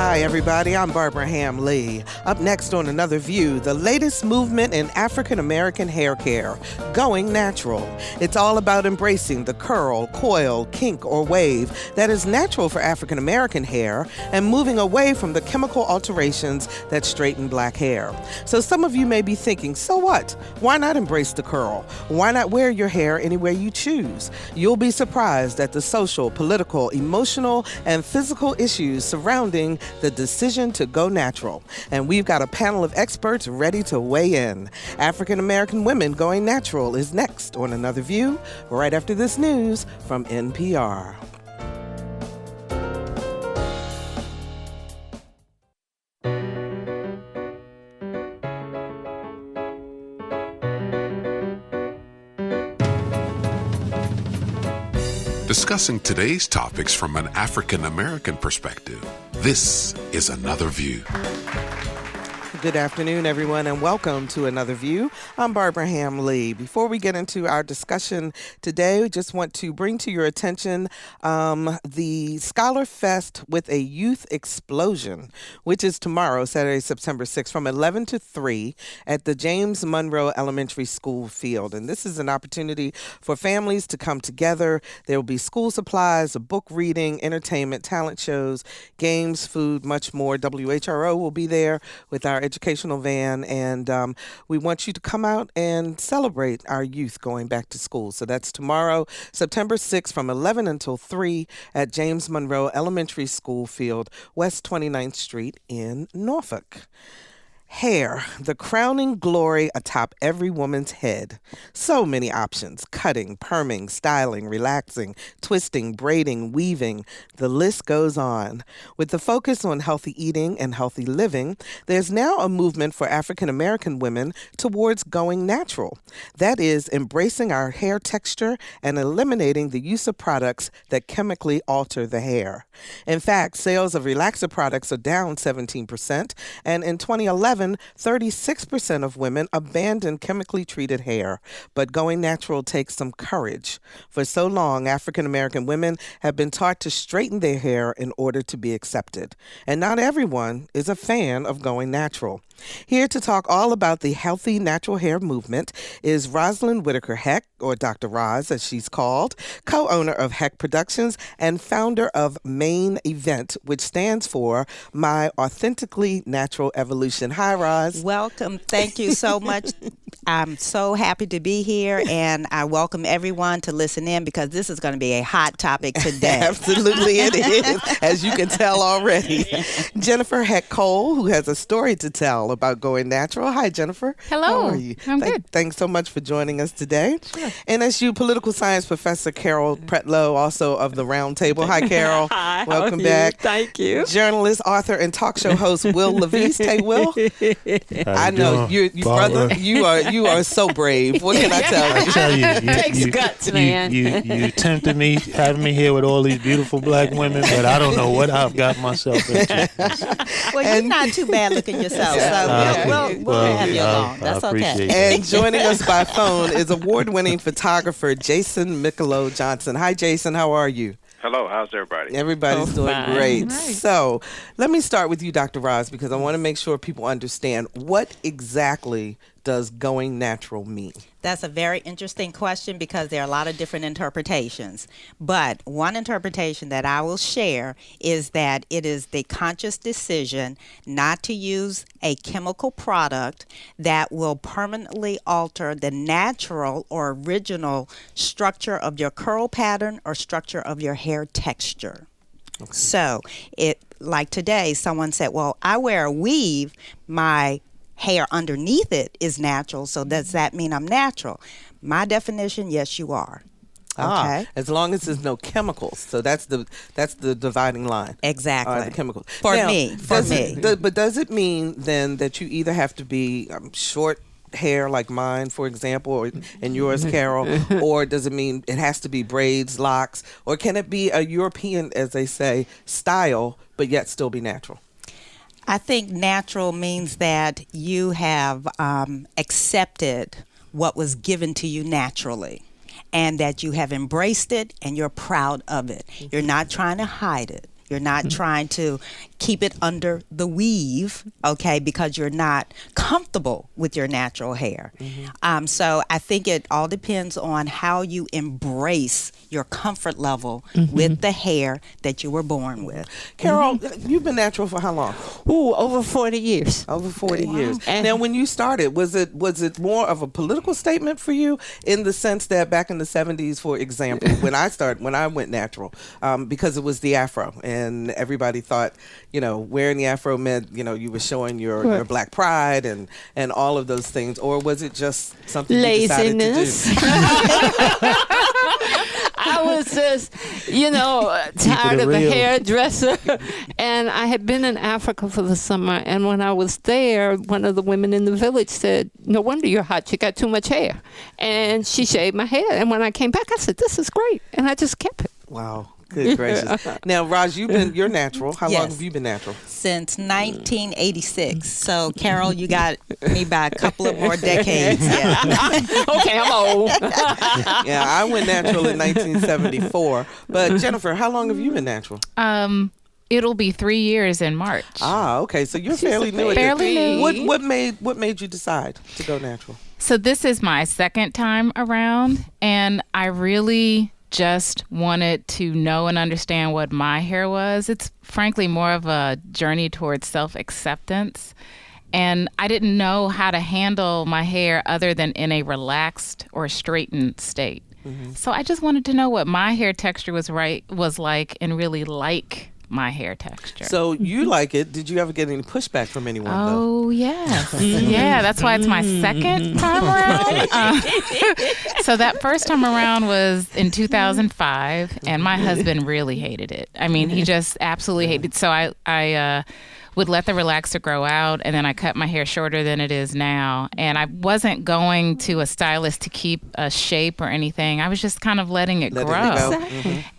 Hi, everybody. I'm Barbara Ham Lee. Up next on Another View, the latest movement in African American hair care, going natural. It's all about embracing the curl, coil, kink, or wave that is natural for African American hair and moving away from the chemical alterations that straighten black hair. So some of you may be thinking, so what? Why not embrace the curl? Why not wear your hair any way you choose? You'll be surprised at the social, political, emotional, and physical issues surrounding the decision to go natural. And we've got a panel of experts ready to weigh in. African American women going natural is next on Another View, right after this news from NPR. Discussing today's topics from an African American perspective, this is Another View. Good afternoon, everyone, and welcome to Another View. I'm Barbara Ham Lee. Before we get into our discussion today, we just want to bring to your attention the Scholar Fest with a Youth Explosion, which is tomorrow, Saturday, September 6th, from 11 to 3 at the James Monroe Elementary School field. And this is an opportunity for families to come together. There will be school supplies, a book reading, entertainment, talent shows, games, food, much more. WHRO will be there with our educational van, and we want you to come out and celebrate our youth going back to school. So that's tomorrow, September 6th from 11 until 3 at James Monroe Elementary School field, West 29th Street in Norfolk. Hair, the crowning glory atop every woman's head. So many options: cutting, perming, styling, relaxing, twisting, braiding, weaving. The list goes on. With the focus on healthy eating and healthy living, there's now a movement for African American women towards going natural. That is, embracing our hair texture and eliminating the use of products that chemically alter the hair. In fact, sales of relaxer products are down 17%, and in 2011, 36% of women abandoned chemically treated hair, but going natural takes some courage. For so long, African American women have been taught to straighten their hair in order to be accepted. And not everyone is a fan of going natural. Here to talk all about the healthy natural hair movement is Rosalynne Whitaker-Heck, or Dr. Roz as she's called, co-owner of Heck Productions and founder of Main Event, which stands for My Authentically Natural Evolution. Hi, Roz. Welcome. Thank you so much. I'm so happy to be here, and I welcome everyone to listen in because this is going to be a hot topic today. Absolutely it is, as you can tell already. Jennifer Heck Cole, who has a story to tell about going natural. Hi, Jennifer. Hello. How are you? I'm good. Thanks so much for joining us today. Sure. NSU political science professor Carol Pretlow, also of the Round Table. Hi, Carol. Hi. Welcome back. Thank you. Journalist, author, and talk show host Wil LaVeist. Hey, Will. I know you brother. You are so brave. What can I tell you? I tell you, Takes guts, man. You tempted me, having me here with all these beautiful black women, but I don't know what I've got myself into. Well, you're not too bad looking yourself, so we'll have you along. That's okay. And joining us by phone is award-winning photographer Jason Michelow Johnson. Hi, Jason. How are you? Hello, how's everybody? Everybody's doing fine. great. Right. So let me start with you, Dr. Roz, because I want to make sure people understand what exactly does going natural mean? That's a very interesting question because there are a lot of different interpretations. But one interpretation that I will share is that it is the conscious decision not to use a chemical product that will permanently alter the natural or original structure of your curl pattern or structure of your hair texture. Okay. So like today, someone said, well, I wear a weave, my hair underneath it is natural, so does that mean I'm natural? My definition, yes, you are. Okay. As long as there's no chemicals. So that's the dividing line. Exactly. The chemicals. For me. But does it mean then that you either have to be short hair like mine, for example, or and yours, Carol, or does it mean it has to be braids, locks, or can it be a European, as they say, style, but yet still be natural? I think natural means that you have accepted what was given to you naturally and that you have embraced it and you're proud of it. You're not trying to hide it. You're not trying to keep it under the weave, okay, because you're not comfortable with your natural hair. So I think it all depends on how you embrace your comfort level with the hair that you were born with. Carol, you've been natural for how long? Ooh, over 40 years. Over 40 years. And Now, when you started, was it more of a political statement for you, in the sense that back in the 70s, for example, when I went natural, because it was the afro, and everybody thought, wearing the afro meant, you were showing your black pride and all of those things, or was it just something you decided to do? I was just, tired of the hairdresser. And I had been in Africa for the summer. And when I was there, one of the women in the village said, "No wonder you're hot. You got too much hair." And she shaved my hair. And when I came back, I said, "This is great." And I just kept it. Wow. Good gracious. Now, Raj, you're natural. How long Yes. have you been natural? Since 1986. So, Carol, you got me by a couple of more decades. Yeah. Okay, I'm old. Yeah, I went natural in 1974. But Jennifer, how long have you been natural? It'll be 3 years in March. Ah, okay. So you're fairly new. Fairly new. What made you decide to go natural? So this is my second time around, and I really just wanted to know and understand what my hair was. It's frankly more of a journey towards self-acceptance. And I didn't know how to handle my hair other than in a relaxed or straightened state. So I just wanted to know what my hair texture was like and really like my hair texture. So you like it. Did you ever get any pushback from anyone, though? Oh, yes. Yeah, that's why it's my second time around. So that first time around was in 2005, and my husband really hated it. I mean, he just absolutely hated it. So I would let the relaxer grow out, and then I cut my hair shorter than it is now. And I wasn't going to a stylist to keep a shape or anything. I was just kind of letting it grow.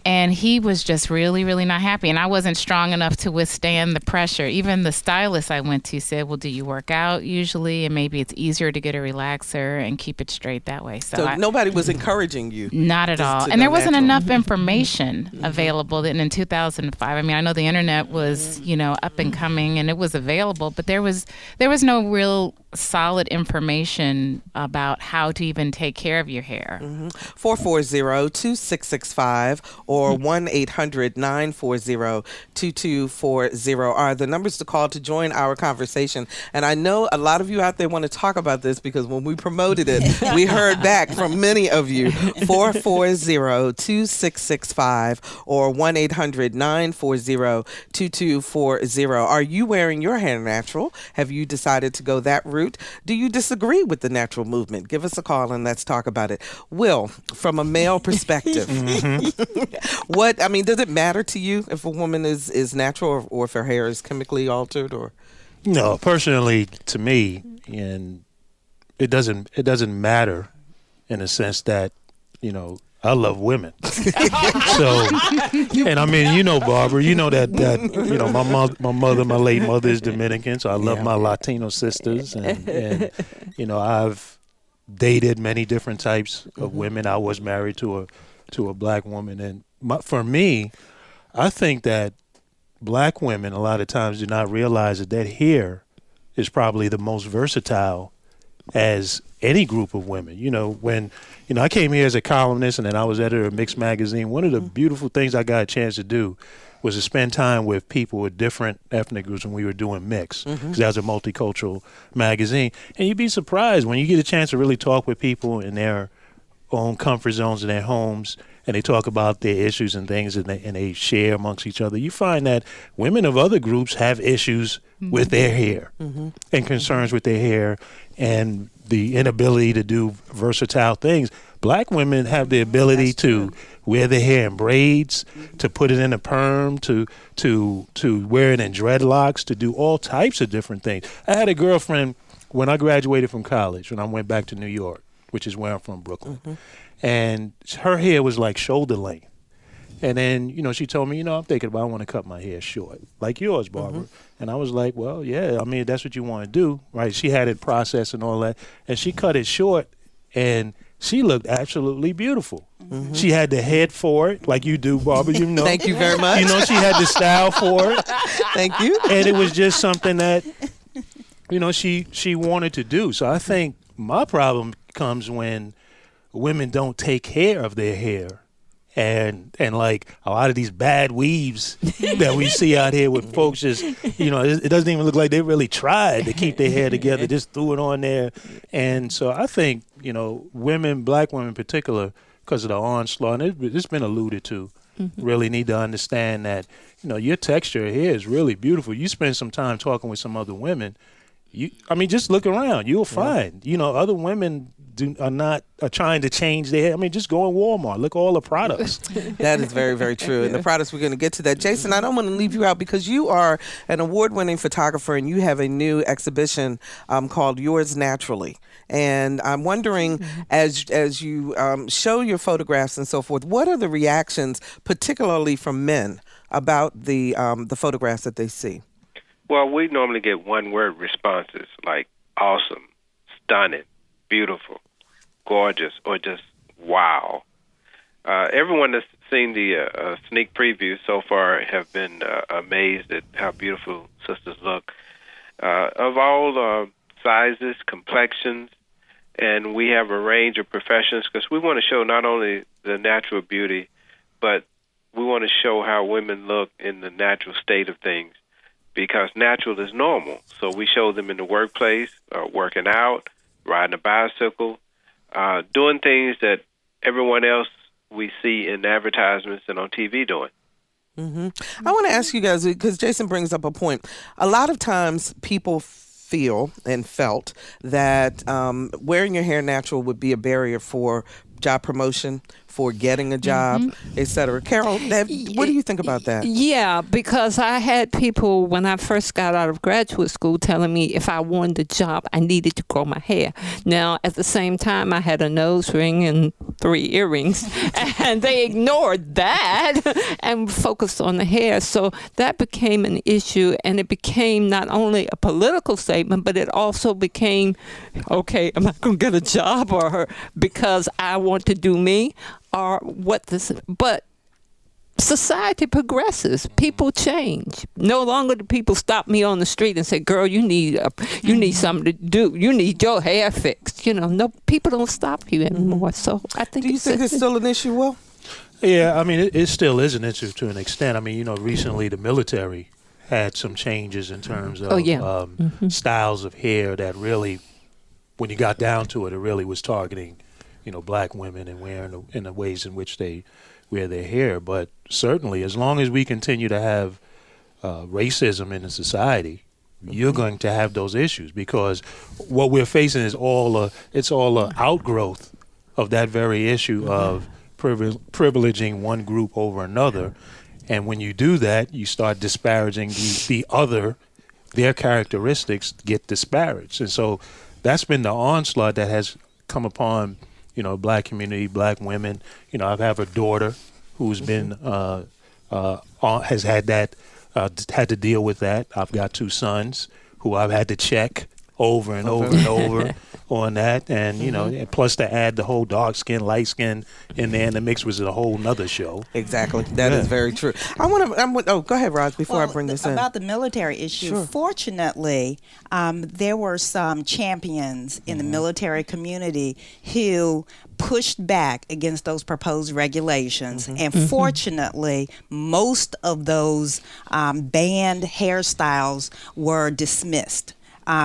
And he was just really, really not happy. And I wasn't strong enough to withstand the pressure. Even the stylist I went to said, "Well, do you work out usually? And maybe it's easier to get a relaxer and keep it straight that way." So nobody was encouraging you? Not at all. And there wasn't enough information available. And in 2005, I mean, I know the internet was, up and coming, and it was available, but there was no real solid information about how to even take care of your hair. 440-2665 or 1-800-940-2240 are the numbers to call to join our conversation. And I know a lot of you out there want to talk about this, because when we promoted it, we heard back from many of you. 440-2665 or 1-800-940-2240. Are you wearing your hair natural? Have you decided to go that route? Do you disagree with the natural movement? Give us a call and let's talk about it. Will, from a male perspective, does it matter to you if a woman is natural or if her hair is chemically altered? Or No, personally, to me, and it doesn't matter in a sense that, I love women. So, and I mean, Barbara, that my late mother is Dominican, so I love my Latino sisters, and I've dated many different types of women. I was married to a black woman, and for me, I think that black women a lot of times do not realize that hair is probably the most versatile as any group of women. When I came here as a columnist and then I was editor of Mixed Magazine, one of the beautiful things I got a chance to do was to spend time with people with different ethnic groups when we were doing Mix, because that was a multicultural magazine. And you'd be surprised when you get a chance to really talk with people in their own comfort zones in their homes, and they talk about their issues and things, and they share amongst each other. You find that women of other groups have issues with their hair and concerns with their hair and the inability to do versatile things. Black women have the ability to wear their hair in braids, to put it in a perm, to wear it in dreadlocks, to do all types of different things. I had a girlfriend when I graduated from college, when I went back to New York, which is where I'm from, Brooklyn. And her hair was like shoulder length. And then, she told me, I'm thinking about, I want to cut my hair short, like yours, Barbara. And I was like, well, yeah, I mean, that's what you want to do, right? She had it processed and all that. And she cut it short, and she looked absolutely beautiful. Mm-hmm. She had the head for it, like you do, Barbara. You know. Thank you very much. You know, she had the style for it. Thank you. And it was just something that, she wanted to do. So I think my problem comes when women don't take care of their hair. And like a lot of these bad weaves that we see out here with folks just, it doesn't even look like they really tried to keep their hair together, just threw it on there. And so I think, women, black women in particular, because of the onslaught, and it's been alluded to, really need to understand that, your texture of hair is really beautiful. You spend some time talking with some other women, just look around. You'll find, other women are trying to change their hair. Just go in Walmart. Look at all the products. That is very, very true. And the products, we're going to get to that. Jason, I don't want to leave you out because you are an award-winning photographer and you have a new exhibition called Yours Naturally. And I'm wondering, as you show your photographs and so forth, what are the reactions, particularly from men, about the photographs that they see? Well, we normally get one-word responses like awesome, stunning, beautiful, gorgeous, or just wow. Everyone that's seen the sneak preview so far have been amazed at how beautiful sisters look. Of all sizes, complexions, and we have a range of professions because we want to show not only the natural beauty, but we want to show how women look in the natural state of things because natural is normal. So we show them in the workplace, working out, riding a bicycle, doing things that everyone else we see in advertisements and on TV doing. Mm-hmm. I want to ask you guys, because Jason brings up a point. A lot of times people feel and felt that wearing your hair natural would be a barrier for job promotion, for getting a job, et cetera. Carol, what do you think about that? Yeah, because I had people when I first got out of graduate school telling me if I wanted a job, I needed to grow my hair. Now, at the same time, I had a nose ring and 3 earrings, and they ignored that and focused on the hair. So that became an issue, and it became not only a political statement, but it also became, okay, am I going to get a job or because I want to do me? Or what this, but society progresses. People change. No longer do people stop me on the street and say, "Girl, you need something to do. You need your hair fixed." No, people don't stop you anymore. So I think. Do you think it's still an issue, Will? Yeah, it still is an issue to an extent. Recently the military had some changes in terms of styles of hair that really, when you got down to it, it really was targeting black women and wearing in the ways in which they wear their hair. But certainly, as long as we continue to have racism in the society, you're going to have those issues because what we're facing is all a outgrowth of that very issue of privileging one group over another. And when you do that, you start disparaging the other. Their characteristics get disparaged. And so that's been the onslaught that has come upon black community, black women. I have a daughter who's been has had to deal with that. I've got 2 sons who I've had to check over and over and over on that, and and plus to add the whole dark skin, light skin in there, and the mix was a whole nother show. Exactly, that is very true. Go ahead, Raj. Before I bring this in about the military issue. Sure. Fortunately, there were some champions in the military community who pushed back against those proposed regulations, and fortunately, most of those banned hairstyles were dismissed.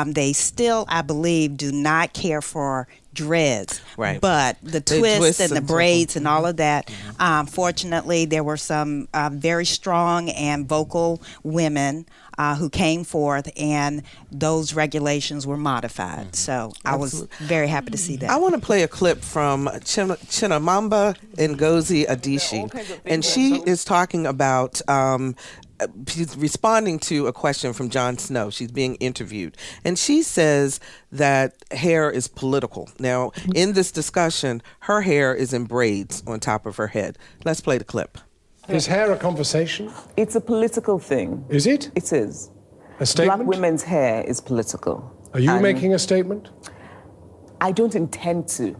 They still, I believe, do not care for dreads, right? But the twists and the braids and all of that. Fortunately, there were some very strong and vocal women who came forth, and those regulations were modified. So I was very happy to see that. I want to play a clip from Chimamanda Ngozi Adichie, and she is talking about she's responding to a question from Jon Snow. She's being interviewed, and she says that hair is political. Now, in this discussion, her hair is in braids on top of her head. Let's play the clip. Is hair a conversation? It's a political thing. Is it? It is. A statement? Black women's hair is political. Are you making a statement? I don't intend to.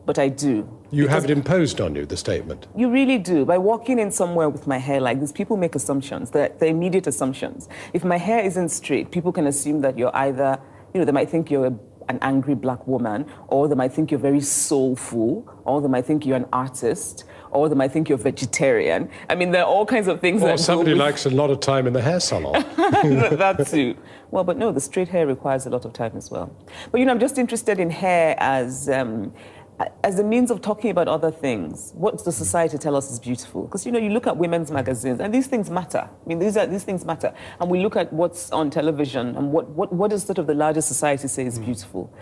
but I do. You have it imposed on you, the statement. You really do. By walking in somewhere with my hair like this, people make assumptions, they're immediate assumptions. If my hair isn't straight, people can assume that you're either, they might think you're an angry black woman, or they might think you're very soulful, or they might think you're an artist, or they might think you're vegetarian. I mean, there are all kinds of things. Or somebody likes a lot of time in the hair salon. That too. Well, but no, the straight hair requires a lot of time as well. But, I'm just interested in hair as a means of talking about other things. What does the society tell us is beautiful? Because, you look at women's magazines, and these things matter. I mean, these things matter. And we look at what's on television, and what does sort of the larger society say is beautiful?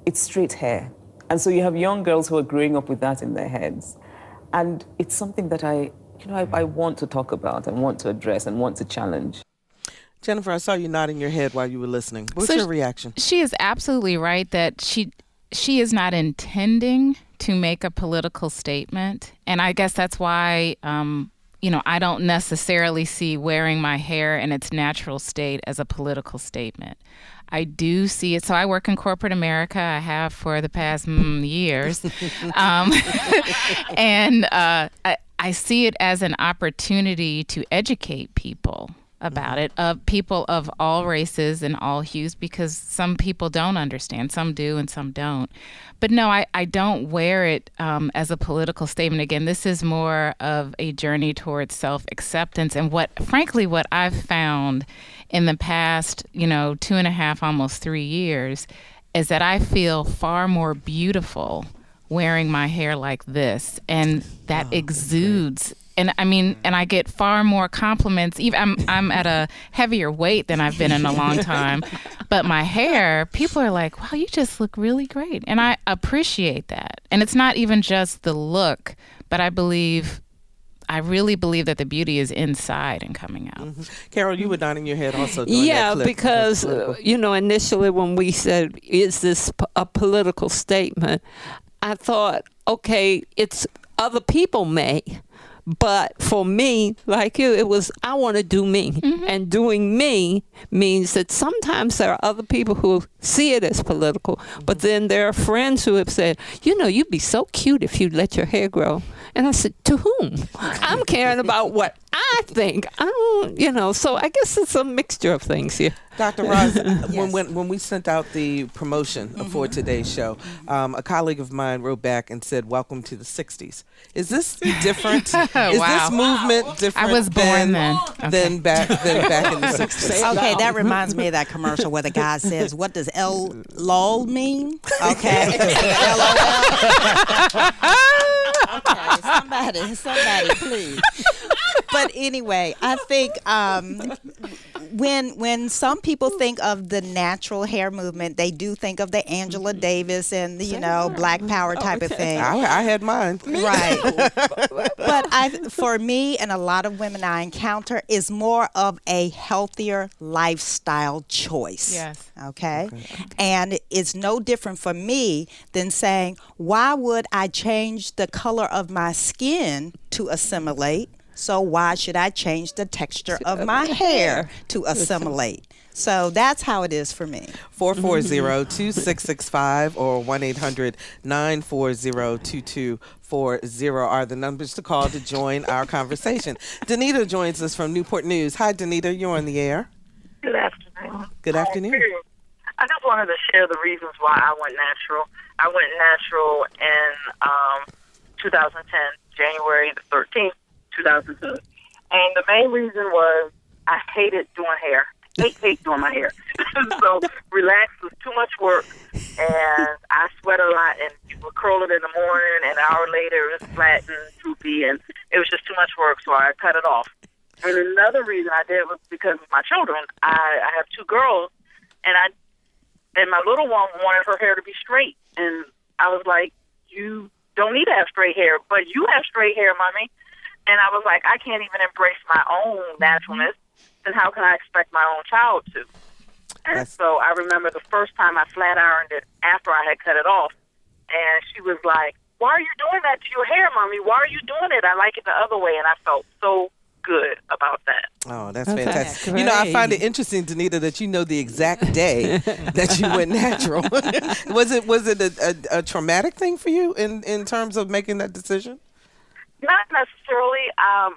It's straight hair. And so you have young girls who are growing up with that in their heads. And it's something that I want to talk about and want to address and want to challenge. Jennifer, I saw you nodding your head while you were listening. What's your reaction? She is absolutely right that she is not intending to make a political statement. And I guess that's why, I don't necessarily see wearing my hair in its natural state as a political statement. I do see it. So I work in corporate America. I have for the past years. And I see it as an opportunity to educate people about it, of people of all races and all hues, because some people don't understand. Some do and some don't. But no, I don't wear it as a political statement. Again, this is more of a journey towards self-acceptance. And what I've found in the past, 2.5, almost 3 years, is that I feel far more beautiful wearing my hair like this. And that exudes. And I get far more compliments. Even I'm at a heavier weight than I've been in a long time. But my hair, people are like, wow, you just look really great. And I appreciate that. And it's not even just the look, but I really believe that the beauty is inside and coming out. Mm-hmm. Carol, you were nodding your head also. Yeah, because, initially when we said, is this a political statement? I thought, okay, it's other people may. But for me, like you, it was, I want to do me. Mm-hmm. And doing me means that sometimes there are other people who see it as political, but then there are friends who have said, you'd be so cute if you let your hair grow. And I said, to whom? I'm caring about what I think. I don't, so I guess it's a mixture of things here. Dr. Roz, yes. when we sent out the promotion for today's show, a colleague of mine wrote back and said, welcome to the 60s. Is this different? Is this movement different? I was born then. Than back in the 60s? Okay, that reminds me of that commercial where the guy says, what does LOL mean? Okay. Okay, somebody, please. But anyway, I think when some people think of the natural hair movement, they do think of the Angela Davis and the Black Power type of thing. I had mine. Right. But for me and a lot of women I encounter, is more of a healthier lifestyle choice. Yes. Okay? And it's no different for me than saying, why would I change the color of my skin to assimilate? So why should I change the texture of my hair to assimilate? So that's how it is for me. 440-2665 or 1-800-940-2240 are the numbers to call to join our conversation. Danita joins us from Newport News. Hi, Danita. You're on the air. Good afternoon. Good afternoon. I just wanted to share the reasons why I went natural. I went natural in 2010, January the 13th. 2002. And the main reason was I hated doing hair. Hate doing my hair. So relax was too much work, and I sweat a lot, and you would curl it in the morning, and an hour later it was flat and droopy, and it was just too much work, so I cut it off. And another reason I did was because of my children. I have 2 girls, and my little one wanted her hair to be straight, and I was like, you don't need to have straight hair, but you have straight hair, Mommy. And I was like, I can't even embrace my own naturalness, then how can I expect my own child to? And so I remember the first time I flat ironed it after I had cut it off, and she was like, why are you doing that to your hair, Mommy? Why are you doing it? I like it the other way. And I felt so good about that. Oh, that's fantastic. You know, I find it interesting, Danita, that you know the exact day that you went natural. Was it a traumatic thing for you in terms of making that decision? Not necessarily.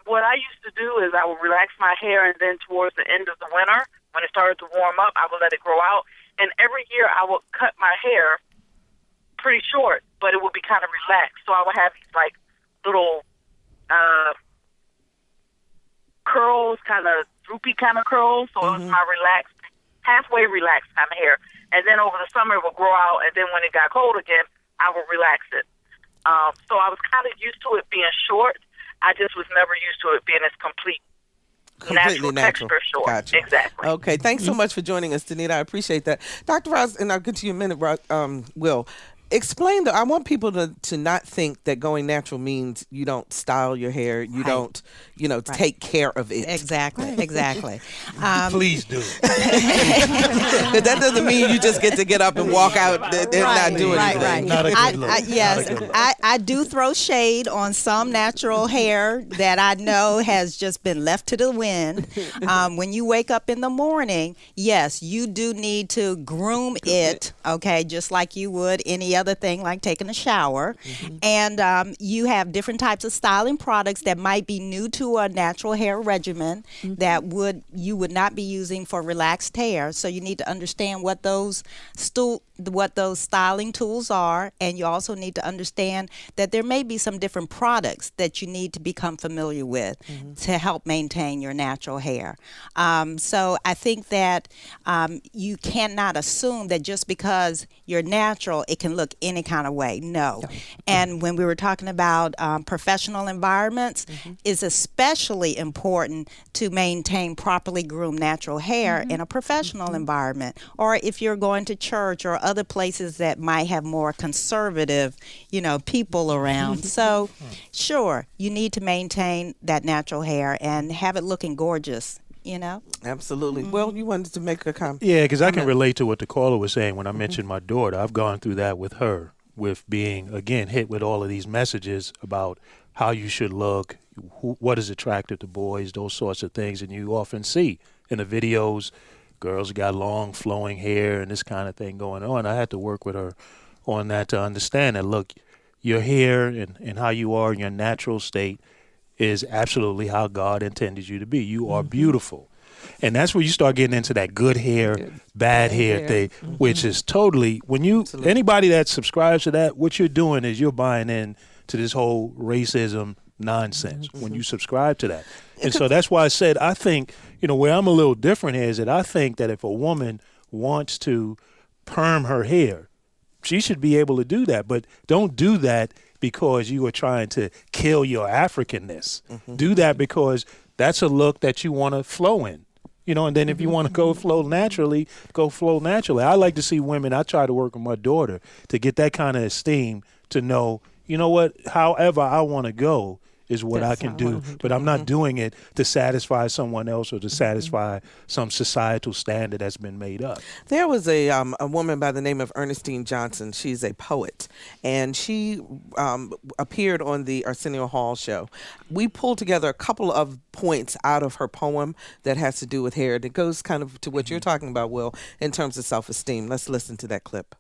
What I used to do is I would relax my hair, and then towards the end of the winter, when it started to warm up, I would let it grow out. And every year I would cut my hair pretty short, but it would be kind of relaxed. So I would have these like little curls, kind of droopy kind of curls. So it was my relaxed, halfway relaxed kind of hair. And then over the summer it would grow out, and then when it got cold again, I would relax it. So I was kind of used to it being short. I just was never used to it being as completely natural. Texture short. Gotcha. Exactly. Okay, thanks so much for joining us, Danita. I appreciate that. Dr. Roz, and I'll get to you in a minute, Will. Explain, I want people to not think that going natural means you don't style your hair, you don't, take care of it. Exactly. Please do. That doesn't mean you just get up and walk out and not do anything. Right. Not a good look. I do throw shade on some natural hair that I know has just been left to the wind. When you wake up in the morning, yes, you do need to groom it, okay, just like you would any other thing like taking a shower. And you have different types of styling products that might be new to a natural hair regimen that you would not be using for relaxed hair. So you need to understand what those styling tools are, and you also need to understand that there may be some different products that you need to become familiar with to help maintain your natural hair. So I think that you cannot assume that just because you're natural, it can look any kind of way. No. And when we were talking about professional environments, it's especially important to maintain properly groomed natural hair in a professional environment, or if you're going to church or other places that might have more conservative, people around. So, sure, you need to maintain that natural hair and have it looking gorgeous. Absolutely. Well, you wanted to make a comment. Yeah, because I can relate to what the caller was saying when I mentioned my daughter. I've gone through that with her, with being, again, hit with all of these messages about how you should look, what is attractive to boys, those sorts of things. And you often see in the videos, girls got long flowing hair and this kind of thing going on. I had to work with her on that to understand that, look, your hair and how you are in your natural state is absolutely how God intended you to be. You are beautiful. And that's where you start getting into that good hair, bad hair thing, which is totally, anybody that subscribes to that, what you're doing is you're buying in to this whole racism nonsense when you subscribe to that. And so that's why I said, I think, where I'm a little different here is that I think that if a woman wants to perm her hair, she should be able to do that. But don't do that because you are trying to kill your Africanness. Do that because that's a look that you want to flow in. And then if you want to go flow naturally, go flow naturally. I like to see women, I try to work with my daughter to get that kind of esteem to know, what, however I want to go is what I can do, but I'm not doing it to satisfy someone else or to satisfy some societal standard that's been made up. There was a woman by the name of Ernestine Johnson. She's a poet, and she appeared on the Arsenio Hall show. We pulled together a couple of points out of her poem that has to do with hair. That goes kind of to what you're talking about, Will, in terms of self-esteem. Let's listen to that clip.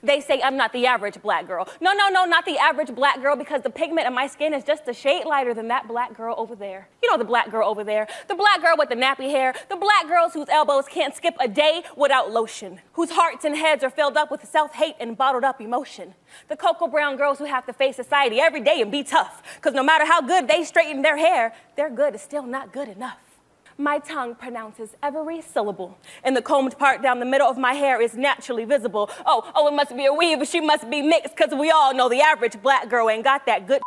They say I'm not the average black girl. No, not the average black girl, because the pigment of my skin is just a shade lighter than that black girl over there. The black girl over there. The black girl with the nappy hair. The black girls whose elbows can't skip a day without lotion. Whose hearts and heads are filled up with self-hate and bottled up emotion. The cocoa brown girls who have to face society every day and be tough. Because no matter how good they straighten their hair, their good is still not good enough. My tongue pronounces every syllable, and the combed part down the middle of my hair is naturally visible. Oh, it must be a weave, she must be mixed, because we all know the average black girl ain't got that good.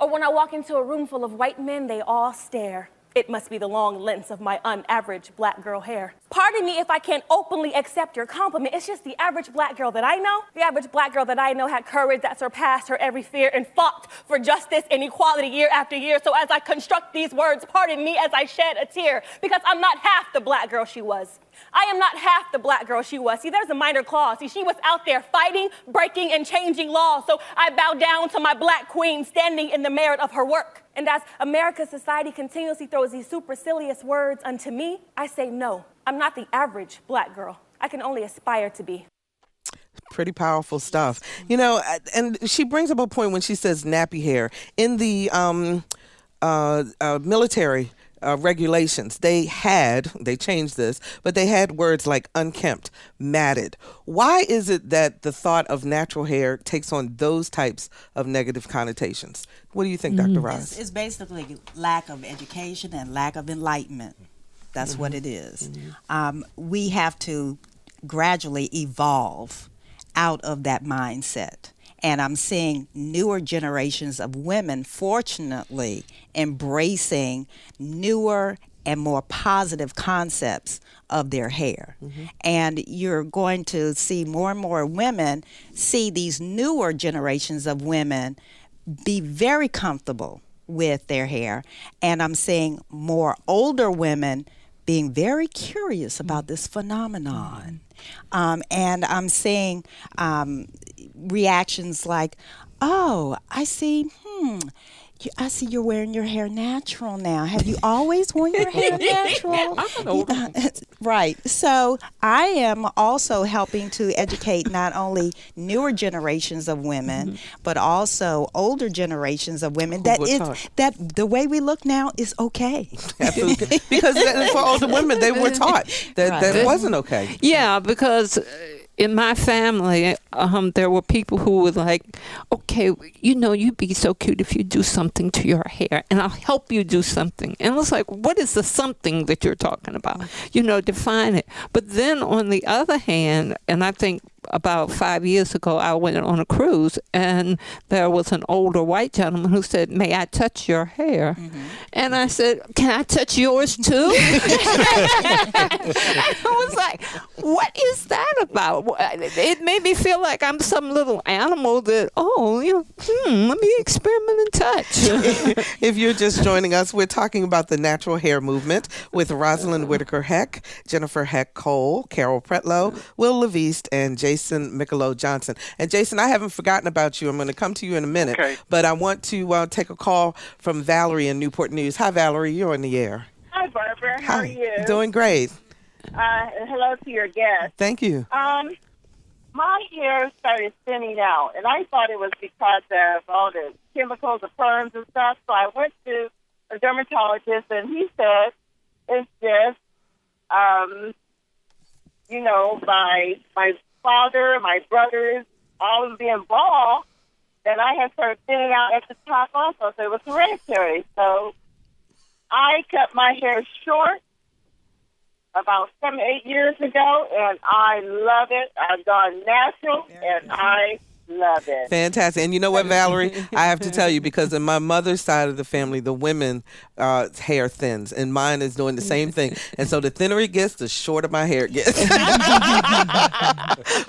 Or when I walk into a room full of white men, they all stare. It must be the long lengths of my unaverage black girl hair. Pardon me if I can't openly accept your compliment. It's just the average black girl that I know. The average black girl that I know had courage that surpassed her every fear and fought for justice and equality year after year. So as I construct these words, pardon me as I shed a tear, because I'm not half the black girl she was. I am not half the black girl she was. See, there's a minor clause. See, she was out there fighting, breaking, and changing laws. So I bow down to my black queen standing in the merit of her work. And as America's society continuously throws these supercilious words unto me, I say no. I'm not the average black girl. I can only aspire to be. Pretty powerful stuff. You know, and she brings up a point when she says nappy hair. In the military regulations, they changed this, but they had words like unkempt, matted. Why is it that the thought of natural hair takes on those types of negative connotations? What do you think, Dr. Ross? It's basically lack of education and lack of enlightenment. That's what it is. We have to gradually evolve out of that mindset. And I'm seeing newer generations of women, fortunately, embracing newer and more positive concepts of their hair. And you're going to see more and more women see these newer generations of women be very comfortable with their hair. And I'm seeing more older women being very curious about this phenomenon. And I'm seeing reactions like, oh, I see you're wearing your hair natural now. Have you always worn your hair natural? Right. So I am also helping to educate not only newer generations of women, but also older generations of women that the way we look now is okay. Absolutely. Because for older women, they were taught that it wasn't okay. Yeah, because in my family, there were people who were like, okay, you know, you'd be so cute if you do something to your hair, and I'll help you do something. And it was like, what is the something that you're talking about? You know, define it. But then on the other hand, and I think about 5 years ago, I went on a cruise, and there was an older white gentleman who said, may I touch your hair? And I said, can I touch yours too? I was like, what is that about? It made me feel like I'm some little animal that, let me experiment and touch. If you're just joining us, we're talking about the natural hair movement with Rosalynne Whitaker-Heck, Jennifer Heck Cole, Carol Pretlow, Wil LaVeist, and Jason Michelot Johnson. And Jason, I haven't forgotten about you. I'm going to come to you in a minute, but I want to take a call from Valerie in Newport News. Hi, Valerie. You're on the air. Hi, Barbara. How are you? Doing great. And hello to your guest. Thank you. My hair started thinning out, and I thought it was because of all the chemicals, the perms and stuff. So I went to a dermatologist, and he said it's just, my father, my brothers, all of them being bald, then I had started thinning out at the top also, so it was hereditary. So I cut my hair short about 7 or 8 years ago, and I love it. I've gone natural, and I love it. Fantastic. And you know what, Valerie? I have to tell you, because in my mother's side of the family, the women hair thins, and mine is doing the same thing. And so the thinner it gets, the shorter my hair gets.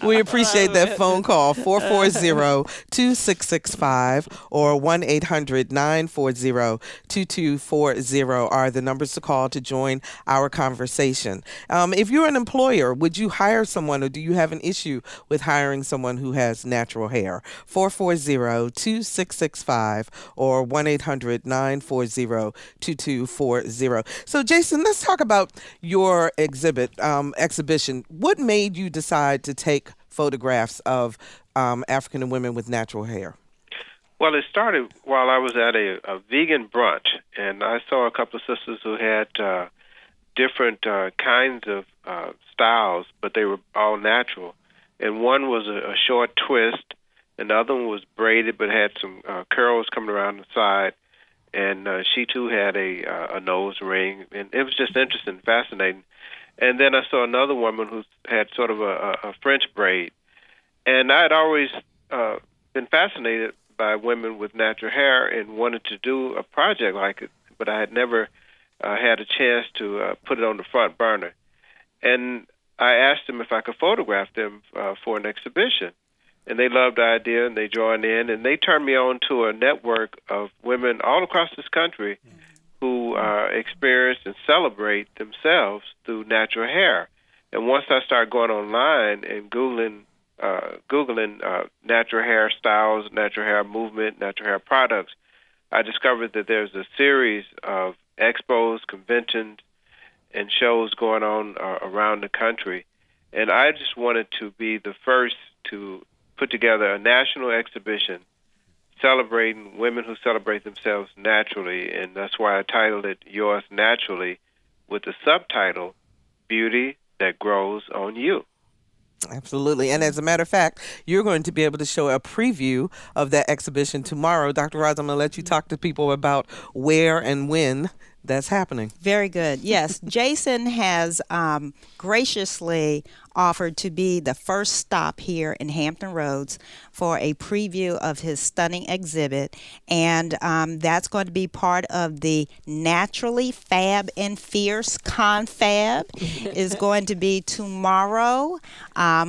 We appreciate that phone call, 440-2665 or 1-800-940-2240 are the numbers to call to join our conversation. If you're an employer, would you hire someone, or do you have an issue with hiring someone who has natural hair? 440-2665 or 1-800-940-2240. So, Jason, let's talk about your exhibition. What made you decide to take photographs of African women with natural hair? Well, it started while I was at a vegan brunch, and I saw a couple of sisters who had different kinds of styles, but they were all natural. And one was a short twist, and the other one was braided but had some curls coming around the side. And she, too, had a nose ring. And it was just interesting, fascinating. And then I saw another woman who had sort of a French braid. And I had always been fascinated by women with natural hair and wanted to do a project like it, but I had never had a chance to put it on the front burner. And I asked them if I could photograph them for an exhibition. And they loved the idea, and they joined in, and they turned me on to a network of women all across this country who experience and celebrate themselves through natural hair. And once I started going online and Googling natural hairstyles, natural hair movement, natural hair products, I discovered that there's a series of expos, conventions, and shows going on around the country. And I just wanted to be the first to put together a national exhibition celebrating women who celebrate themselves naturally. And that's why I titled it Yours Naturally, with the subtitle, Beauty That Grows on You. Absolutely. And as a matter of fact, you're going to be able to show a preview of that exhibition tomorrow. Dr. Roz, I'm going to let you talk to people about where and when that's happening. Very good. Yes, Jason has graciously offered to be the first stop here in Hampton Roads for a preview of his stunning exhibit, and that's going to be part of the Naturally Fab and Fierce Confab. Is going to be tomorrow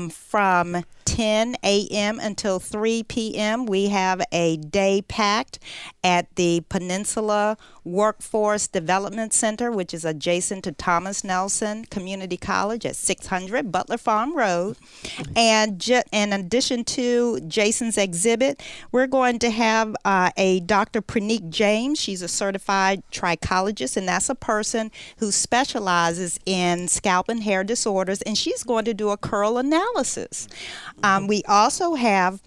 from 10 a.m. until 3 p.m. We have a day packed at the Peninsula Workforce Development Center, which is adjacent to Thomas Nelson Community College at 600 Butler Farm Road. And in addition to Jason's exhibit, we're going to have a Dr. Praneek James. She's a certified trichologist, and that's a person who specializes in scalp and hair disorders, and she's going to do a curl analysis. We also have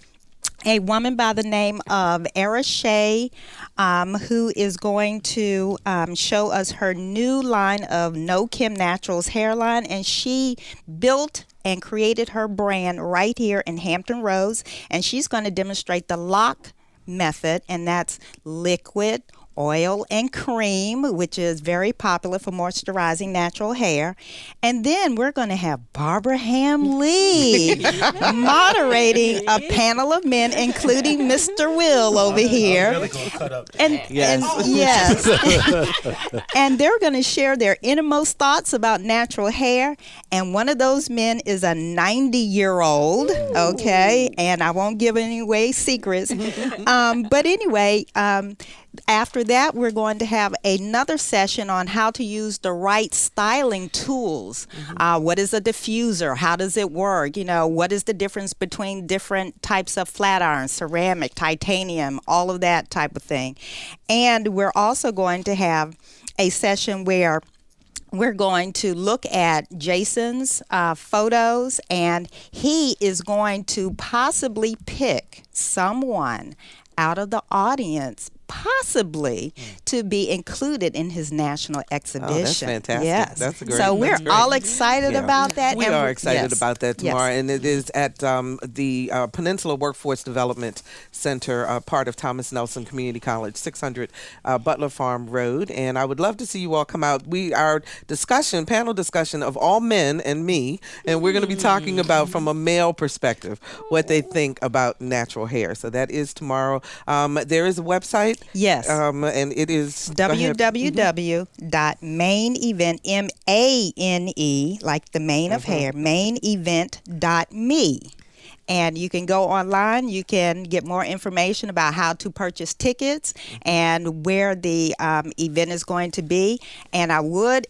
a woman by the name of Era Shea, who is going to show us her new line of No Kim Naturals hairline, and she built and created her brand right here in Hampton Roads, and she's going to demonstrate the lock method, and that's liquid, oil, and cream, which is very popular for moisturizing natural hair. And then we're going to have Barbara Ham Lee moderating a panel of men, including Mr. Will over here. And yes, and they're going to share their innermost thoughts about natural hair. And one of those men is a 90-year-old, okay? And I won't give any away secrets. But anyway, after that, we're going to have another session on how to use the right styling tools. What is a diffuser? How does it work? You know, what is the difference between different types of flat iron, ceramic, titanium, all of that type of thing. And we're also going to have a session where we're going to look at Jason's photos, and he is going to possibly pick someone out of the audience possibly to be included in his national exhibition. Oh, that's fantastic. Yes. That's great. So we're That's great. all excited about that. We and are excited about that tomorrow. Yes. And it is at the Peninsula Workforce Development Center, part of Thomas Nelson Community College, 600 Butler Farm Road. And I would love to see you all come out. Our panel discussion of all men and me, and we're going to be talking about, from a male perspective, what they think about natural hair. So that is tomorrow. There is a website. Yes. And it is www.mainevent, M-A-N-E, like the mane of hair, mainevent.me. And you can go online. You can get more information about how to purchase tickets and where the event is going to be. And I would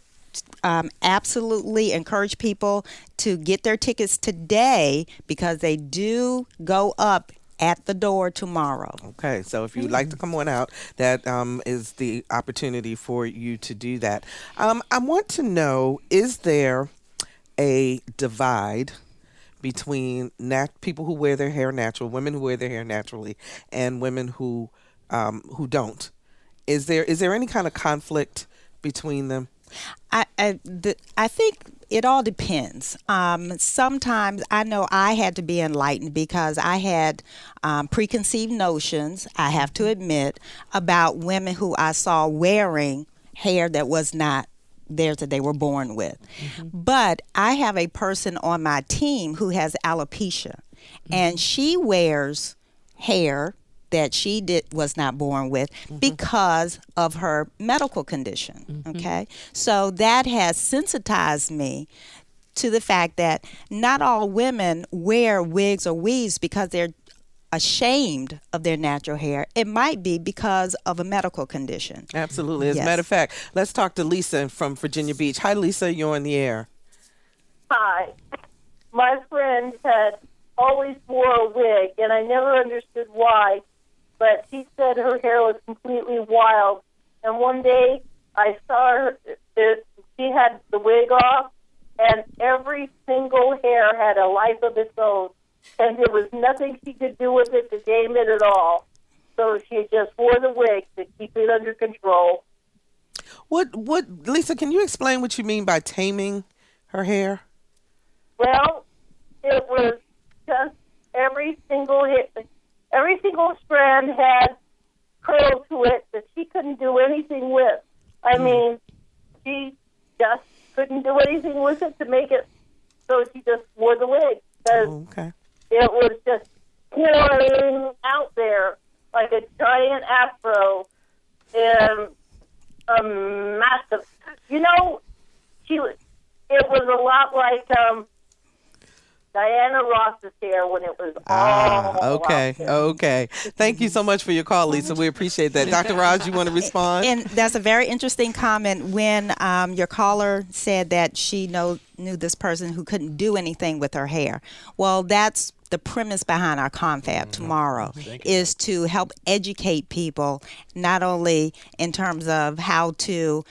absolutely encourage people to get their tickets today, because they do go up at the door tomorrow. Okay, so if you'd like to come on out, that is the opportunity for you to do that. I want to know, is there a divide between people who wear their hair natural, women who wear their hair naturally, and women who don't? Is there any kind of conflict between them? I think it all depends. Sometimes I know I had to be enlightened because I had preconceived notions, I have to admit, about women who I saw wearing hair that was not theirs, that they were born with. But I have a person on my team who has alopecia, and she wears hair that she was not born with because of her medical condition. Okay, so that has sensitized me to the fact that not all women wear wigs or weaves because they're ashamed of their natural hair. It might be because of a medical condition. Absolutely. As a matter of fact, let's talk to Lisa from Virginia Beach. Hi, Lisa. You're on the air. Hi. My friend had always wore a wig, and I never understood why, but she said her hair was completely wild. And one day I saw her, she had the wig off, and every single hair had a life of its own, and there was nothing she could do with it to tame it at all. So she just wore the wig to keep it under control. Lisa, can you explain what you mean by taming her hair? Well, it was just every single strand had curl to it that she couldn't do anything with. I mean, she just couldn't do anything with it to make it, so she just wore the wig. Because it was just pouring out there like a giant afro and a massive, it was a lot like Diana Ross's hair when it was all okay. Thank you so much for your call, Lisa. We appreciate that. Dr. Raj, you want to respond? And that's a very interesting comment when your caller said that she knew this person who couldn't do anything with her hair. Well, that's the premise behind our confab tomorrow, is to help educate people not only in terms of how to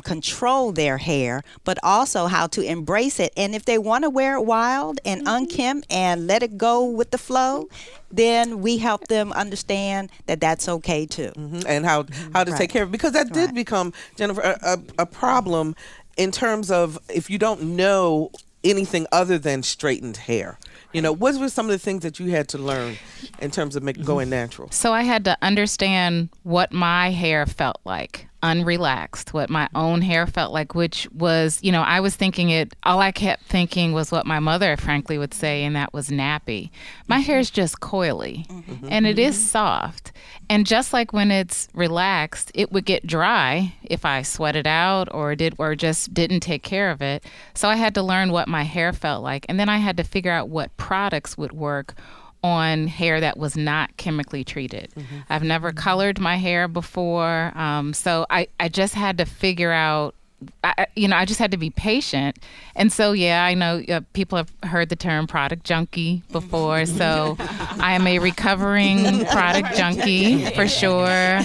control their hair, but also how to embrace it. And if they want to wear it wild and unkempt and let it go with the flow, then we help them understand that that's okay too. And how to take care of it. Because that did become, Jennifer, a problem in terms of if you don't know anything other than straightened hair. What were some of the things that you had to learn in terms of going natural? So I had to understand what my hair felt like, unrelaxed, what my own hair felt like, which was, I was thinking all I kept thinking was what my mother, frankly, would say, and that was nappy. My hair is just coily, and it is soft. And just like when it's relaxed, it would get dry if I sweat it out or just didn't take care of it. So I had to learn what my hair felt like, and then I had to figure out what products would work on hair that was not chemically treated. I've never colored my hair before, so I just had to figure out, I just had to be patient. And so, I know people have heard the term product junkie before, so I am a recovering product junkie for sure.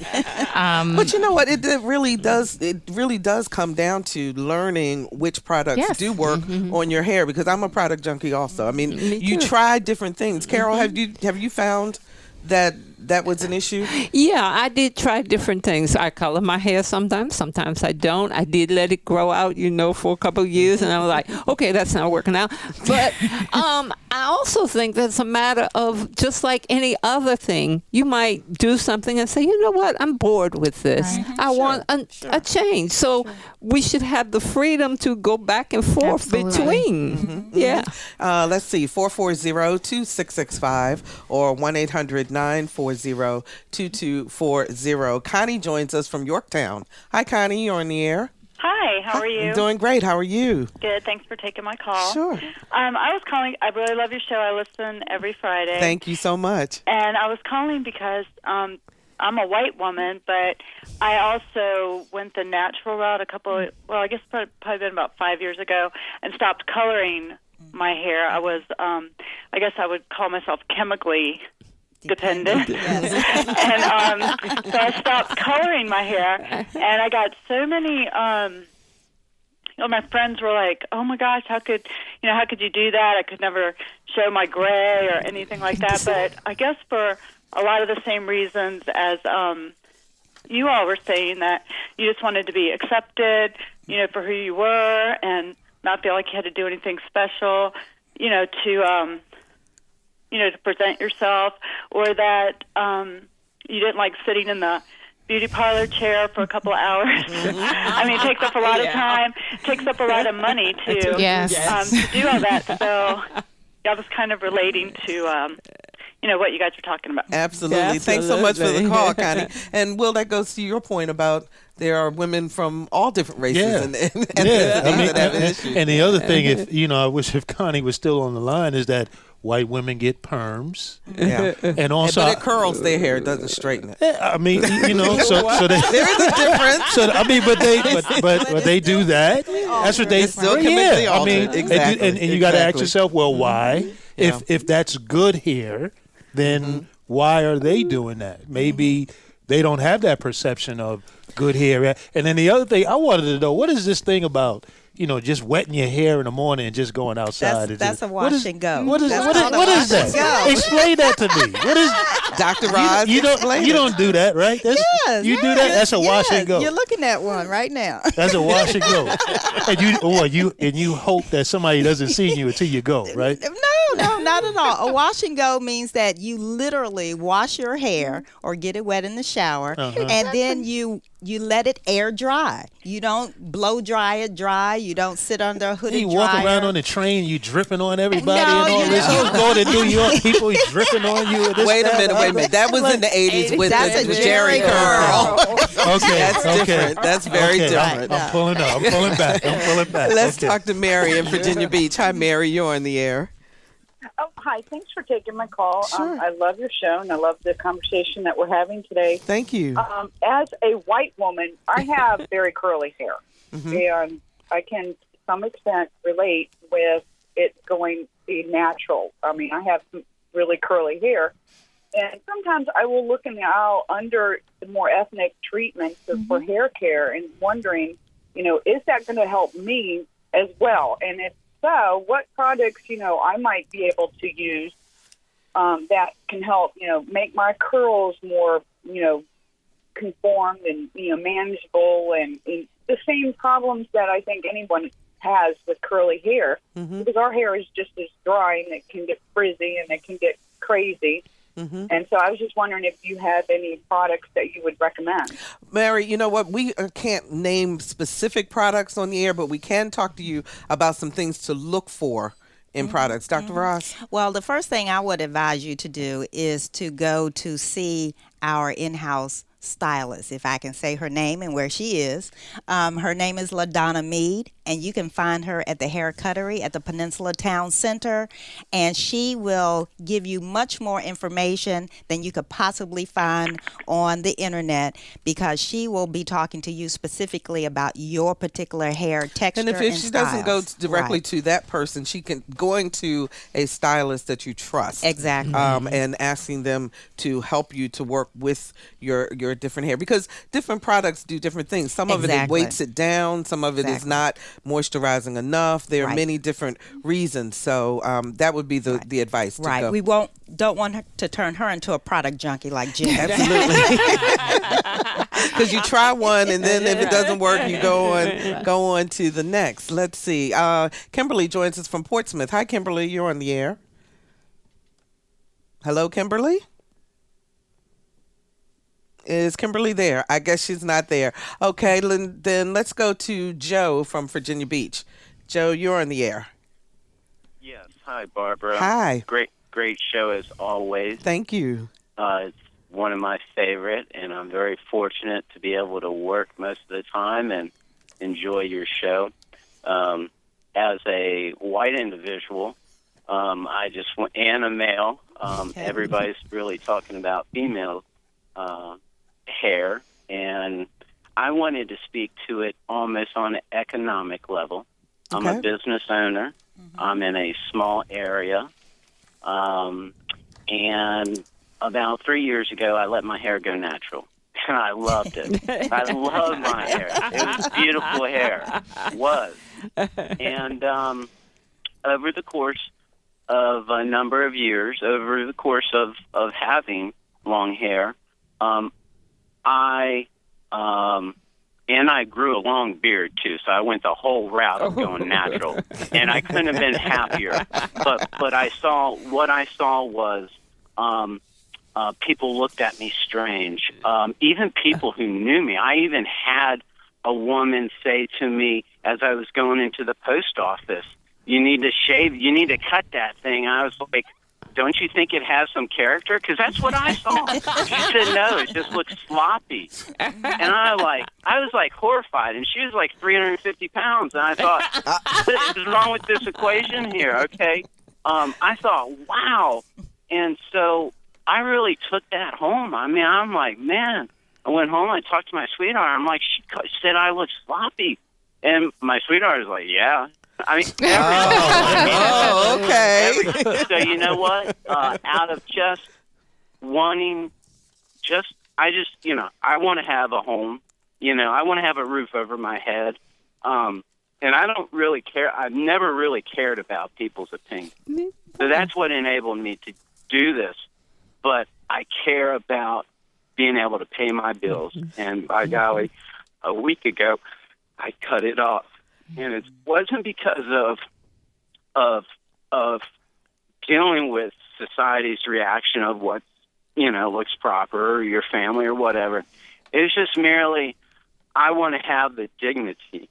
But you know what? It really does come down to learning which products do work on your hair, because I'm a product junkie also. I mean, you try different things. Carol, have you found that was an issue? Yeah, I did try different things. I color my hair sometimes I don't. I did let it grow out, for a couple of years, and I was like, okay, that's not working out. But I also think that's a matter of, just like any other thing, you might do something and say, you know what, I'm bored with this. I want a change. So we should have the freedom to go back and forth between. Let's see, 440-2665 or 1-800-940-2240. Connie joins us from Yorktown. Hi, Connie, you're on the air. Hi, how are you? I'm doing great. How are you? Good. Thanks for taking my call. Sure. I was calling. I really love your show. I listen every Friday. Thank you so much. And I was calling because I'm a white woman, but I also went the natural route I guess probably been about 5 years ago, and stopped coloring my hair. I was, I guess I would call myself chemically dependent. And so I stopped coloring my hair, and I got so many my friends were like, oh my gosh, how could you do that? I could never show my gray or anything like that. But I guess for a lot of the same reasons as you all were saying, that you just wanted to be accepted, for who you were, and not feel like you had to do anything special, to present yourself, or that you didn't like sitting in the beauty parlor chair for a couple of hours. I mean, it takes up a lot of time, takes up a lot of money to do all that. So I was kind of relating to what you guys are talking about. Absolutely. Thanks so much for the call, Connie. And Will, that goes to your point about there are women from all different races and that have an issue. And the other thing, I wish if Connie was still on the line, is that white women get perms. Yeah. And also, but it curls their hair, it doesn't straighten it. I mean, you know, so they, there is a difference. So I mean, but they do that. That's what they still commit the I mean, altered. Exactly. and you got to ask yourself, well, why? Yeah. If that's good hair, then why are they doing that? Maybe they don't have that perception of good hair. And then the other thing I wanted to know, what is this thing about, you know, just wetting your hair in the morning and just going outside? That's a wash and go. What is That's that? Explain that to me. What is Dr. Roz? You don't do that, right? Yes, you do that. That's a wash and go. You're looking at one right now. That's a wash and go. And you hope that somebody doesn't see you until you go, right? No, not at all. A wash and go means that you literally wash your hair or get it wet in the shower, and then you let it air dry. You don't blow dry it dry. You don't sit under a hooded dryer. You walk around on the train, you dripping on everybody and all this. I was going to New York, people dripping on you. Wait a minute. That was in the 80s with the Jerry curl. Okay. That's different. That's very different. I'm pulling back. Let's talk to Mary in Virginia Beach. Hi, Mary. You're on the air. Oh, hi. Thanks for taking my call. Sure. I love your show, and I love the conversation that we're having today. Thank you. As a white woman, I have very curly hair, and I can, to some extent, relate with it going be natural. I mean, I have some really curly hair, and sometimes I will look in the aisle under the more ethnic treatments for hair care and wondering, you know, is that going to help me as well? And if so, what products, you know, I might be able to use that can help, you know, make my curls more, you know, conformed and, you know, manageable and the same problems that I think anyone has with curly hair, because our hair is just as dry and it can get frizzy and it can get crazy. And so I was just wondering if you have any products that you would recommend. Mary, you know what? We can't name specific products on the air, but we can talk to you about some things to look for in products. Dr. Ross? Well, the first thing I would advise you to do is to go to see our in-house stylist, if I can say her name and where she is. Her name is LaDonna Mead, and you can find her at the Hair Cuttery at the Peninsula Town Center, and she will give you much more information than you could possibly find on the internet, because she will be talking to you specifically about your particular hair texture and if she doesn't go directly to that person, she can going to a stylist that you trust. Exactly. And asking them to help you to work with your different hair, because different products do different things. Some of it weights it down, some of it is not moisturizing enough. There are many different reasons, so that would be the advice to go. We don't want her to turn her into a product junkie like Jen. Absolutely. Because you try one and then if it doesn't work, you go on to the next. Let's see. Kimberly joins us from Portsmouth. Hi, Kimberly. You're on the air. Hello, Kimberly? Is Kimberly there? I guess she's not there. Okay, then let's go to Joe from Virginia Beach. Joe, you're on the air. Yes. Hi, Barbara. Hi. Great show as always. Thank you. It's one of my favorite, and I'm very fortunate to be able to work most of the time and enjoy your show. As a white individual, and a male, everybody's really talking about female hair, and I wanted to speak to it almost on an economic level. I'm a business owner. I'm in a small area, and about 3 years ago, I let my hair go natural, and I loved it. I loved my hair. It was beautiful hair. It was. And over the course of a number of years, over the course of having long hair, I grew a long beard too, so I went the whole route of going natural, and I couldn't have been happier. But what I saw was people looked at me strange. Even people who knew me. I even had a woman say to me as I was going into the post office, "You need to shave. You need to cut that thing." I was like, "Don't you think it has some character?" Because that's what I saw. She said, "No, it just looks sloppy." And I was like horrified. And she was like 350 pounds. And I thought, what is wrong with this equation here? Okay. I thought, wow. And so I really took that home. I mean, I'm like, man. I went home. I talked to my sweetheart. I'm like, she said I look sloppy. And my sweetheart was like, yeah. I mean, okay. So you know what? Out of just wanting, I want to have a home. I want to have a roof over my head. And I don't really care. I've never really cared about people's opinion. So that's what enabled me to do this. But I care about being able to pay my bills. And by golly, a week ago, I cut it off. And it wasn't because of dealing with society's reaction of what, looks proper, or your family or whatever. It's just merely, I want to have the dignity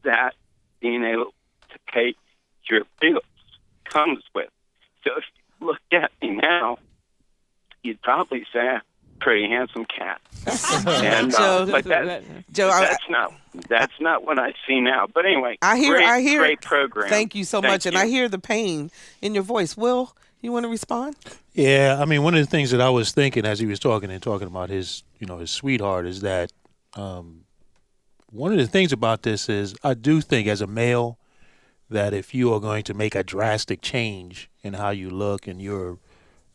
that being able to pay your bills comes with. So if you looked at me now, you'd probably say, pretty handsome cat. And, but that's not what I see now. But anyway, I hear great program. Thank you so much. And I hear the pain in your voice. Will, you want to respond? Yeah, I mean, one of the things that I was thinking as he was talking about his sweetheart is that one of the things about this is I do think as a male that if you are going to make a drastic change in how you look and you're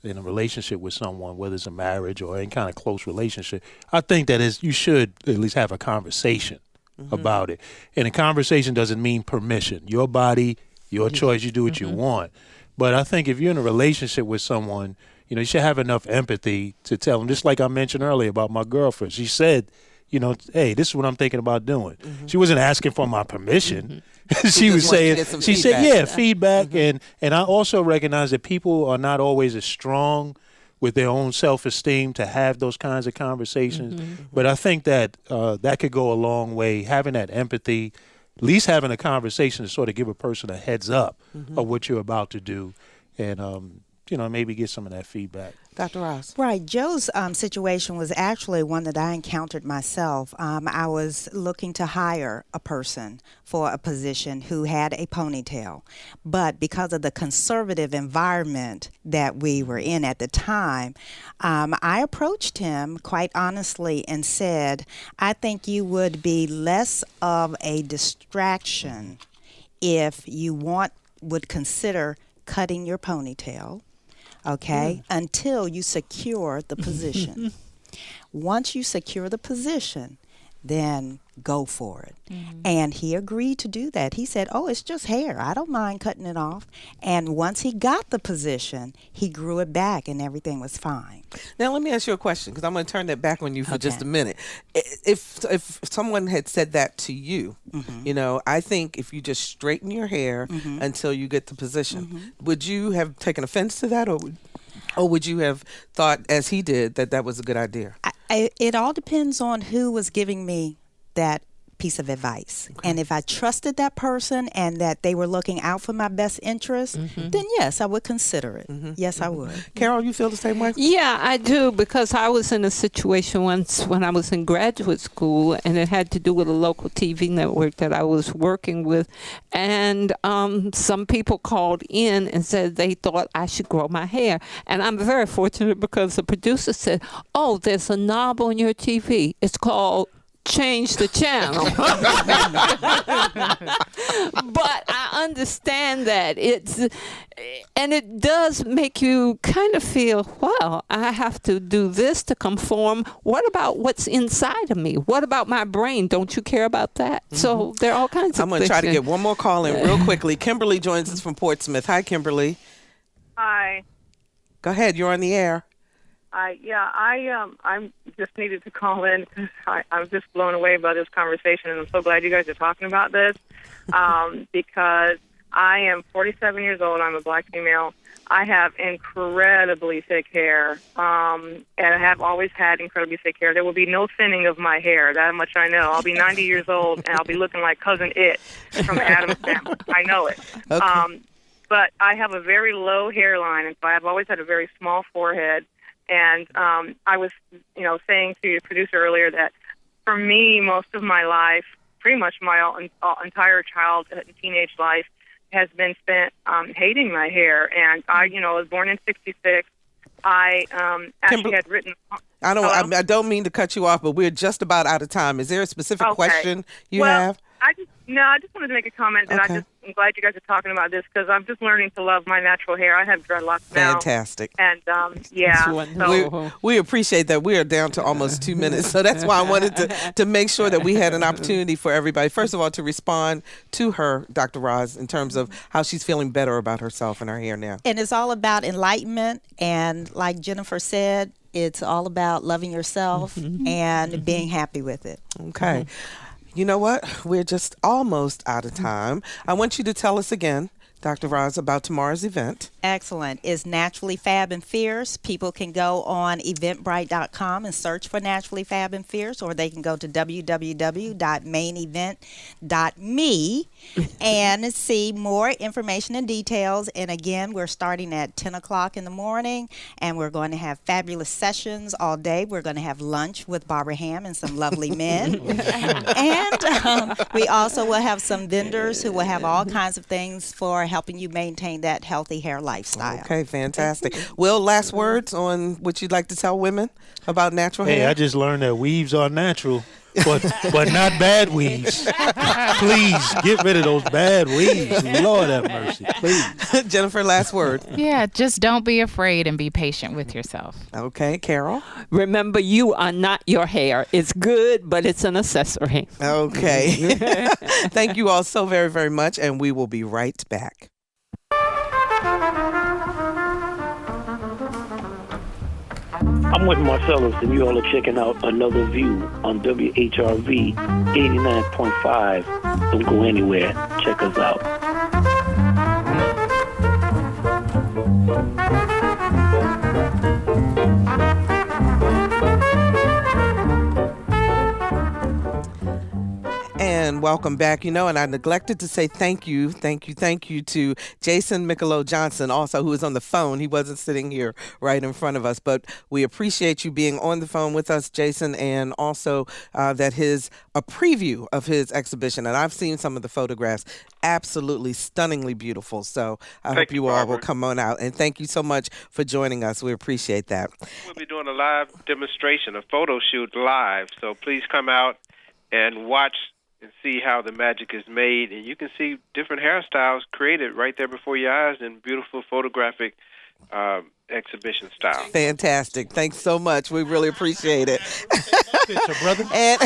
in a relationship with someone, whether it's a marriage or any kind of close relationship, I think that you should at least have a conversation about it. And a conversation doesn't mean permission. Your body, your choice, you do what you want. But I think if you're in a relationship with someone, you should have enough empathy to tell them, just like I mentioned earlier about my girlfriend. She said, hey, this is what I'm thinking about doing. She wasn't asking for my permission. She was saying, she said, feedback. And I also recognize that people are not always as strong with their own self-esteem to have those kinds of conversations. But I think that that could go a long way, having that empathy, at least having a conversation to sort of give a person a heads up of what you're about to do and, maybe get some of that feedback. Dr. Ross. Right. Joe's situation was actually one that I encountered myself. I was looking to hire a person for a position who had a ponytail. But because of the conservative environment that we were in at the time, I approached him quite honestly and said, I think you would be less of a distraction if you would consider cutting your ponytail. Okay, until you secure the position. Once you secure the position, then go for it. And he agreed to do that. He said, it's just hair. I don't mind cutting it off. And once he got the position, he grew it back and everything was fine. Now, let me ask you a question because I'm going to turn that back on you for just a minute. If someone had said that to you, I think if you just straighten your hair until you get the position, would you have taken offense to that or would you have thought, as he did, that was a good idea? It all depends on who was giving me that piece of advice. And if I trusted that person and that they were looking out for my best interest, then yes, I would consider it. Yes, I would. Carol, you feel the same way? Yeah, I do, because I was in a situation once when I was in graduate school, and it had to do with a local TV network that I was working with. And some people called in and said they thought I should grow my hair. And I'm very fortunate because the producer said, there's a knob on your TV. It's called change the channel. But I understand that it does make you kind of feel, well, I have to do this to conform. What about what's inside of me? What about my brain? Don't you care about that? So there are all kinds of things. I'm going to try to get one more call in real quickly. Kimberly joins us from Portsmouth. Hi, Kimberly. Hi. Go ahead. You're on the air. I just needed to call in because I was just blown away by this conversation, and I'm so glad you guys are talking about this because I am 47 years old. I'm a black female. I have incredibly thick hair, and I have always had incredibly thick hair. There will be no thinning of my hair. That much I know. I'll be 90 years old, and I'll be looking like Cousin It from Addams Family. I know it. Okay. But I have a very low hairline, and so I've always had a very small forehead. And I was, saying to your producer earlier that for me, most of my life, pretty much my entire childhood and teenage life, has been spent hating my hair. And I was born in '66. I actually had written. I don't mean to cut you off, but we're just about out of time. Is there a specific question you have? I just wanted to make a comment that I'm glad you guys are talking about this because I'm just learning to love my natural hair. I have dreadlocks now. Fantastic. And so we appreciate that. We are down to almost 2 minutes, so that's why I wanted to make sure that we had an opportunity for everybody. First of all, to respond to her, Dr. Roz, in terms of how she's feeling better about herself and her hair now. And it's all about enlightenment, and like Jennifer said, it's all about loving yourself and being happy with it. Okay. You know what? We're just almost out of time. I want you to tell us again, Dr. Roz, about tomorrow's event. Excellent. It's Naturally Fab and Fierce. People can go on eventbrite.com and search for Naturally Fab and Fierce, or they can go to www.mainevent.me and see more information and details. And again, we're starting at 10 o'clock in the morning, and we're going to have fabulous sessions all day. We're going to have lunch with Barbara Ham and some lovely men. And we also will have some vendors who will have all kinds of things for helping you maintain that healthy hair lifestyle. Okay, fantastic. Will, last words on what you'd like to tell women about natural hair? Hey, I just learned that weaves are natural, but not bad weaves. Please get rid of those bad weaves. Lord have mercy, please. Jennifer, last word. Yeah, just don't be afraid and be patient with yourself. Okay, Carol. Remember, you are not your hair. It's good, but it's an accessory. Okay. Thank you all so very, very much, and we will be right back. I'm with Marcellus, and you all are checking out Another View on WHRV 89.5. Don't go anywhere. Check us out. And welcome back. And I neglected to say thank you to Jason Michelow Johnson, also, who is on the phone. He wasn't sitting here right in front of us, but we appreciate you being on the phone with us, Jason, and also that a preview of his exhibition. And I've seen some of the photographs, absolutely stunningly beautiful. So I hope you all will come on out. And thank you so much for joining us. We appreciate that. We'll be doing a live demonstration, a photo shoot live. So please come out and watch and see how the magic is made. And you can see different hairstyles created right there before your eyes in beautiful photographic exhibition style. Fantastic. Thanks so much. We really appreciate it. Brother. And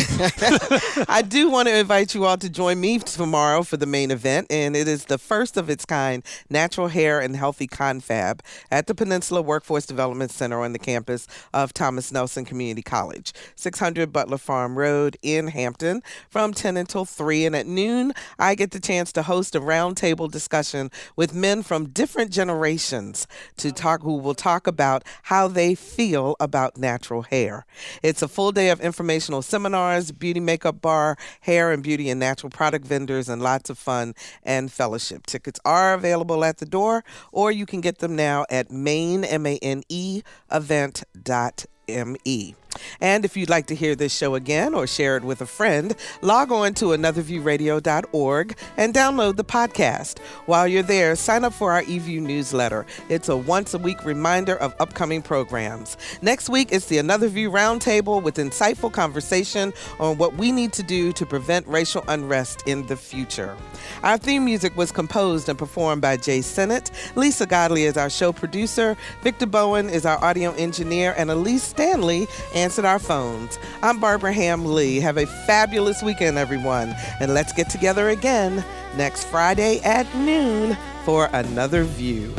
I do want to invite you all to join me tomorrow for the main event, and it is the first of its kind natural hair and healthy confab at the Peninsula Workforce Development Center on the campus of Thomas Nelson Community College, 600 Butler Farm Road in Hampton, from 10 until 3. And at noon, I get the chance to host a roundtable discussion with men from different generations who will talk about how they feel about natural hair. It's a full day of informational seminars, beauty makeup bar, hair and beauty and natural product vendors, and lots of fun and fellowship. Tickets are available at the door, or you can get them now at maine, M-A-N-E, event.me. And if you'd like to hear this show again or share it with a friend, log on to anotherviewradio.org and download the podcast. While you're there, sign up for our eView newsletter. It's a once-a-week reminder of upcoming programs. Next week, it's the Another View Roundtable with insightful conversation on what we need to do to prevent racial unrest in the future. Our theme music was composed and performed by Jay Sennett. Lisa Godley is our show producer. Victor Bowen is our audio engineer, and Elise Stanley answered our phones. I'm Barbara Ham Lee. Have a fabulous weekend, everyone. And let's get together again next Friday at noon for Another View.